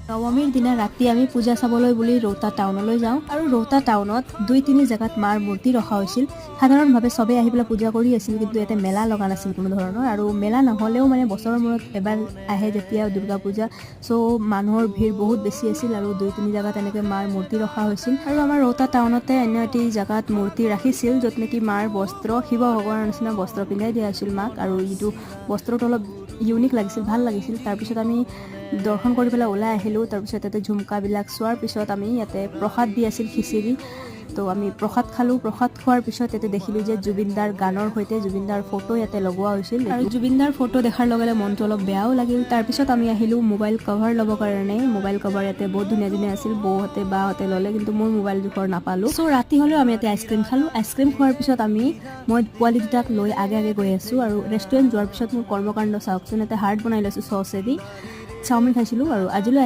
নৱমীৰ দিনা ৰাতি আমি পূজা চাবলৈ বুলি ৰৌতা টাউনলৈ যাওঁ আৰু ৰৌতা টাউনত 2-3 জেগাত মাৰ মূৰ্তি ৰখা হৈছিল। সাধাৰণভাৱে সবে আহি পেলাই পূজা কৰি আছিল, কিন্তু ইয়াতে মেলা লগা নাছিল কোনো ধৰণৰ। আৰু মেলা নহ'লেও মানে বছৰৰ মূৰত এবাৰ আহে যেতিয়া দুৰ্গা পূজা, চ' মানুহৰ ভিৰ বহুত বেছি আছিল আৰু 2-3 জেগাত এনেকৈ মাৰ মূৰ্তি ৰখা হৈছিল। আৰু আমাৰ ৰৌতা টাউনতে অন্য এটি জেগাত মূৰ্তি ৰাখিছিল, য'ত নেকি মাৰ বস্ত্ৰ শিৱ ভগৱানৰ নিচিনা বস্ত্ৰ পিন্ধাই দিয়া হৈছিল মাক, আৰু যিটো বস্ত্ৰটো অলপ ইউনিক লাগিছিল, ভাল লাগিছিল। তাৰপিছত আমি দৰ্শন কৰি পেলাই ওলাই আহিলোঁ। তাৰপিছত ইয়াতে ঝুমকাবিলাক চোৱাৰ পিছত আমি ইয়াতে প্ৰসাদ দি আছিল, খিচিৰি। তো আমি প্ৰসাদ খালোঁ। প্ৰসাদ খোৱাৰ পিছত ইয়াতে দেখিলোঁ যে জুবিনদাৰ গানৰ সৈতে জুবিনদাৰ ফটো ইয়াতে লগোৱা হৈছিল, আৰু জুবিনদাৰ ফটো দেখাৰ লগে লগে মনটো অলপ বেয়াও লাগিল। তাৰপিছত আমি আহিলোঁ মোবাইল কভাৰ ল'বৰ কাৰণে। মোবাইল কভাৰ ইয়াতে বহুত ধুনীয়া ধুনীয়া আছিল, বৌহঁতে বাহঁতে ল'লে, কিন্তু মোৰ মোবাইল জোখৰ নাপালোঁ। চ' ৰাতি হ'লেও আমি ইয়াতে আইচক্ৰীম খালোঁ। আইচক্ৰীম খোৱাৰ পিছত মই পোৱালি দুটাক লৈ আগে আগে গৈ আছোঁ। আৰু ৰেষ্টুৰেণ্ট যোৱাৰ পিছত মোৰ কৰ্মকাণ্ড চাওকচোন, ইয়াতে হাৰ্ট বনাই লৈছোঁ চচেদি। চাওমিন খাইছিলোঁ। আৰু আজিলৈ